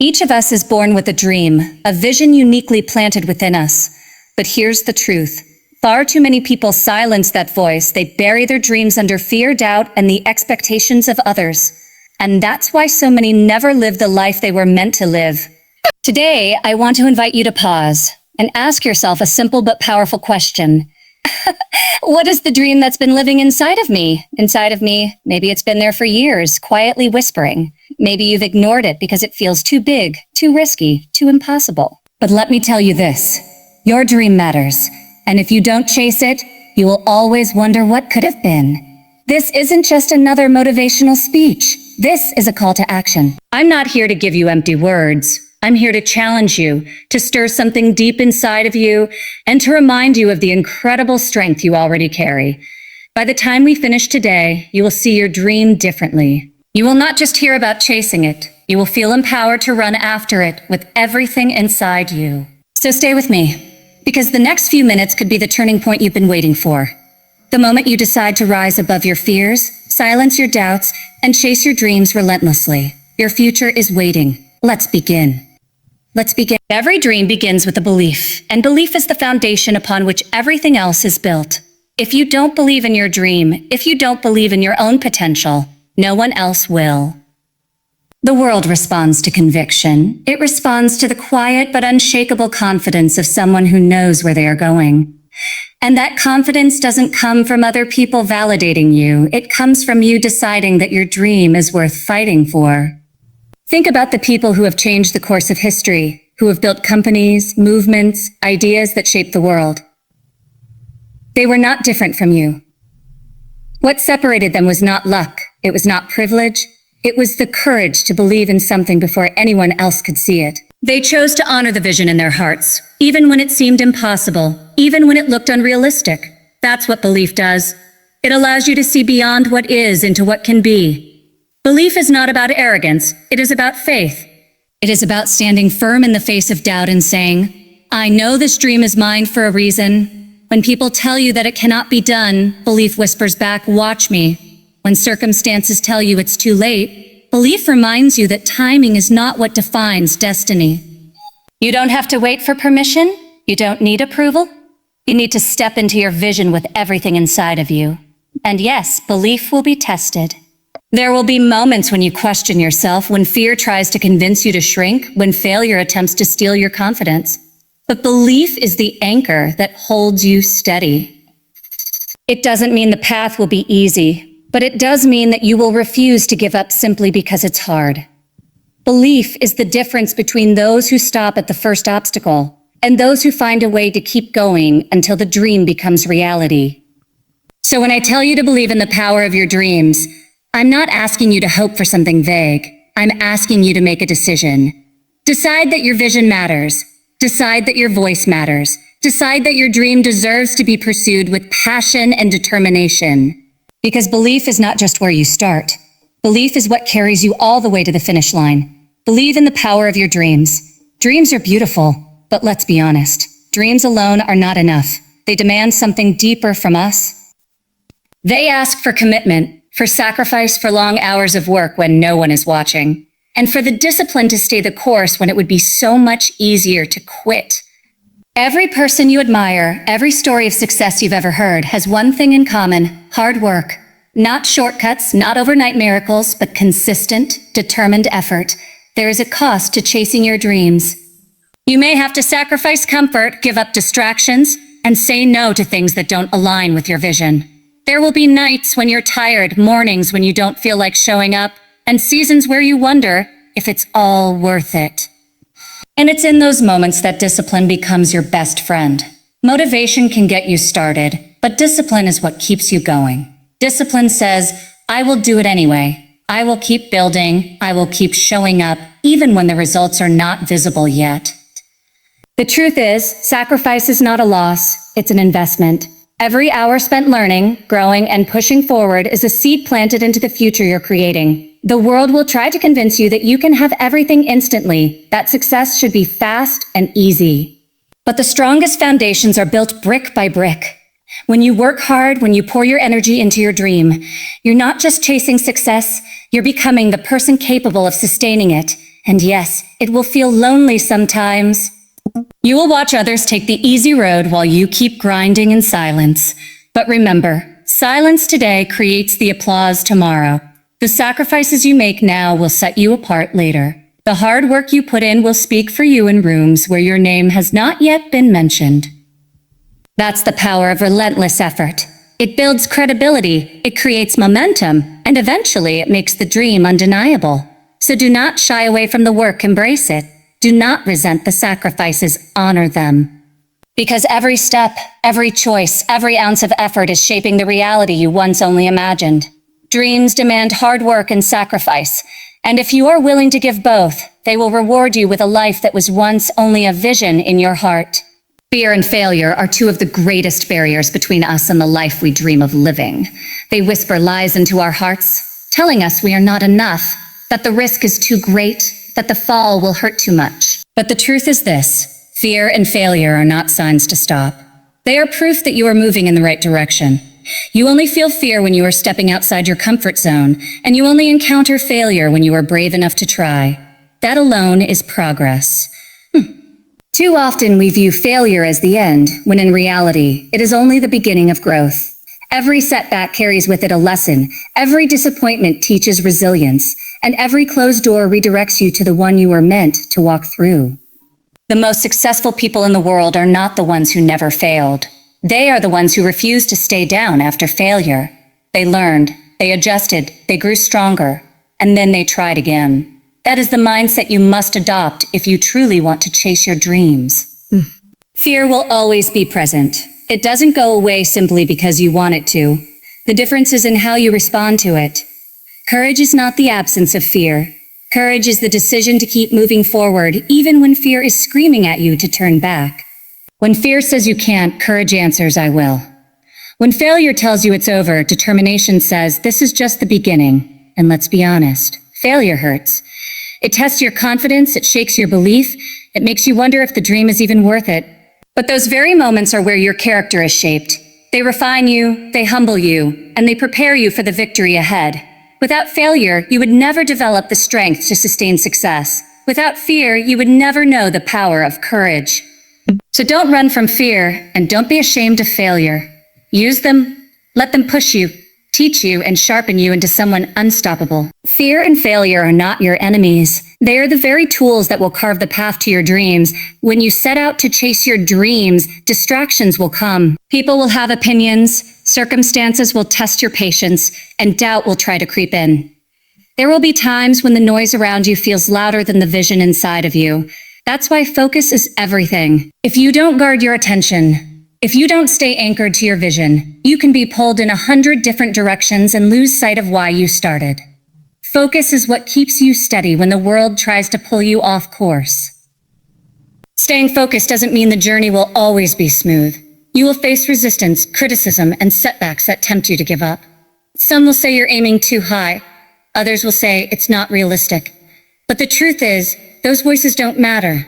Each of us is born with a dream, a vision uniquely planted within us. But here's the truth. Far too many people silence that voice. They bury their dreams under fear, doubt, and the expectations of others. And that's why so many never live the life they were meant to live. Today, I want to invite you to pause and ask yourself a simple but powerful question. What is the dream that's been living inside of me? Inside of me, maybe it's been there for years, quietly whispering. Maybe you've ignored it because it feels too big, too risky, too impossible. But let me tell you this, your dream matters. And if you don't chase it, you will always wonder what could have been. This isn't just another motivational speech. This is a call to action. I'm not here to give you empty words. I'm here to challenge you, to stir something deep inside of you, and to remind you of the incredible strength you already carry. By the time we finish today, you will see your dream differently. You will not just hear about chasing it. You will feel empowered to run after it with everything inside you. So stay with me, because the next few minutes could be the turning point you've been waiting for. The moment you decide to rise above your fears, silence your doubts, and chase your dreams relentlessly. Your future is waiting. Let's begin. Let's begin. Every dream begins with a belief, and belief is the foundation upon which everything else is built. If you don't believe in your dream, if you don't believe in your own potential, no one else will. The world responds to conviction. It responds to the quiet but unshakable confidence of someone who knows where they are going. And that confidence doesn't come from other people validating you. It comes from you deciding that your dream is worth fighting for. Think about the people who have changed the course of history, who have built companies, movements, ideas that shaped the world. They were not different from you. What separated them was not luck. It was not privilege. It was the courage to believe in something before anyone else could see it. They chose to honor the vision in their hearts, even when it seemed impossible, even when it looked unrealistic. That's what belief does. It allows you to see beyond what is into what can be. Belief is not about arrogance. It is about faith. It is about standing firm in the face of doubt and saying, I know this dream is mine for a reason. When people tell you that it cannot be done, belief whispers back, watch me. When circumstances tell you it's too late, belief reminds you that timing is not what defines destiny. You don't have to wait for permission. You don't need approval. You need to step into your vision with everything inside of you. And yes, belief will be tested. There will be moments when you question yourself, when fear tries to convince you to shrink, when failure attempts to steal your confidence. But belief is the anchor that holds you steady. It doesn't mean the path will be easy, but it does mean that you will refuse to give up simply because it's hard. Belief is the difference between those who stop at the first obstacle and those who find a way to keep going until the dream becomes reality. So when I tell you to believe in the power of your dreams, I'm not asking you to hope for something vague. I'm asking you to make a decision. Decide that your vision matters. Decide that your voice matters. Decide that your dream deserves to be pursued with passion and determination. Because belief is not just where you start. Belief is what carries you all the way to the finish line. Believe in the power of your dreams. Dreams are beautiful, but let's be honest. Dreams alone are not enough. They demand something deeper from us. They ask for commitment, for sacrifice, for long hours of work when no one is watching, and for the discipline to stay the course when it would be so much easier to quit. Every person you admire, every story of success you've ever heard has one thing in common: hard work. Not shortcuts, not overnight miracles, but consistent, determined effort. There is a cost to chasing your dreams. You may have to sacrifice comfort, give up distractions, and say no to things that don't align with your vision. There will be nights when you're tired, mornings when you don't feel like showing up, and seasons where you wonder if it's all worth it. And it's in those moments that discipline becomes your best friend. Motivation can get you started, but discipline is what keeps you going. Discipline says, I will do it anyway. I will keep building. I will keep showing up, even when the results are not visible yet. The truth is, sacrifice is not a loss, it's an investment. Every hour spent learning, growing, and pushing forward is a seed planted into the future you're creating. The world will try to convince you that you can have everything instantly, that success should be fast and easy. But the strongest foundations are built brick by brick. When you work hard, when you pour your energy into your dream, you're not just chasing success, you're becoming the person capable of sustaining it. And yes, it will feel lonely sometimes. You will watch others take the easy road while you keep grinding in silence. But remember, silence today creates the applause tomorrow. The sacrifices you make now will set you apart later. The hard work you put in will speak for you in rooms where your name has not yet been mentioned. That's the power of relentless effort. It builds credibility, it creates momentum, and eventually it makes the dream undeniable. So do not shy away from the work, embrace it. Do not resent the sacrifices, honor them. Because every step, every choice, every ounce of effort is shaping the reality you once only imagined. Dreams demand hard work and sacrifice, and if you are willing to give both, they will reward you with a life that was once only a vision in your heart. Fear and failure are two of the greatest barriers between us and the life we dream of living. They whisper lies into our hearts, telling us we are not enough, that the risk is too great, that the fall will hurt too much. But the truth is this: fear and failure are not signs to stop. They are proof that you are moving in the right direction. You only feel fear when you are stepping outside your comfort zone, and you only encounter failure when you are brave enough to try. That alone is progress. Too often we view failure as the end, when in reality, it is only the beginning of growth. Every setback carries with it a lesson, every disappointment teaches resilience, and every closed door redirects you to the one you were meant to walk through. The most successful people in the world are not the ones who never failed. They are the ones who refused to stay down after failure. They learned, they adjusted, they grew stronger, and then they tried again. That is the mindset you must adopt if you truly want to chase your dreams. Fear will always be present. It doesn't go away simply because you want it to. The difference is in how you respond to it. Courage is not the absence of fear. Courage is the decision to keep moving forward, even when fear is screaming at you to turn back. When fear says you can't, courage answers, I will. When failure tells you it's over, determination says, this is just the beginning. And let's be honest, failure hurts. It tests your confidence, it shakes your belief, it makes you wonder if the dream is even worth it. But those very moments are where your character is shaped. They refine you, they humble you, and they prepare you for the victory ahead. Without failure, you would never develop the strength to sustain success. Without fear, you would never know the power of courage. So don't run from fear, and don't be ashamed of failure. Use them, let them push you, teach you, and sharpen you into someone unstoppable. Fear and failure are not your enemies. They are the very tools that will carve the path to your dreams. When you set out to chase your dreams, distractions will come. People will have opinions, circumstances will test your patience, and doubt will try to creep in. There will be times when the noise around you feels louder than the vision inside of you. That's why focus is everything. If you don't guard your attention, if you don't stay anchored to your vision, you can be pulled in 100 different directions and lose sight of why you started. Focus is what keeps you steady when the world tries to pull you off course. Staying focused doesn't mean the journey will always be smooth. You will face resistance, criticism, and setbacks that tempt you to give up. Some will say you're aiming too high. Others will say it's not realistic. But the truth is, those voices don't matter.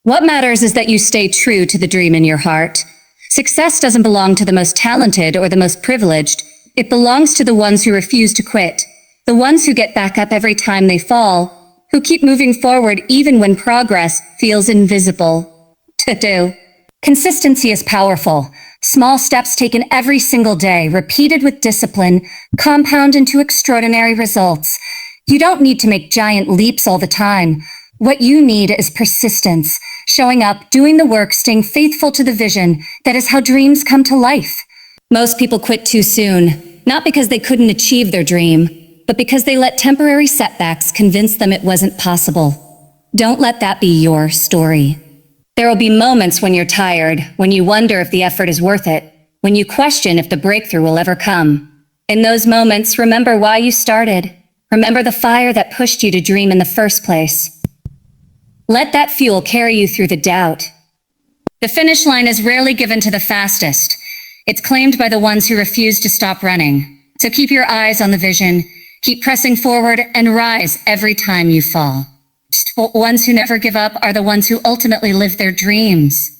What matters is that you stay true to the dream in your heart. Success doesn't belong to the most talented or the most privileged. It belongs to the ones who refuse to quit, the ones who get back up every time they fall, who keep moving forward even when progress feels invisible. To do. Consistency is powerful. Small steps taken every single day, repeated with discipline, compound into extraordinary results. You don't need to make giant leaps all the time. What you need is persistence, showing up, doing the work, staying faithful to the vision. That is how dreams come to life. Most people quit too soon, not because they couldn't achieve their dream, but because they let temporary setbacks convince them it wasn't possible. Don't let that be your story. There will be moments when you're tired, when you wonder if the effort is worth it, when you question if the breakthrough will ever come. In those moments, remember why you started. Remember the fire that pushed you to dream in the first place. Let that fuel carry you through the doubt. The finish line is rarely given to the fastest. It's claimed by the ones who refuse to stop running. So keep your eyes on the vision, keep pressing forward, and rise every time you fall. Ones who never give up are the ones who ultimately live their dreams.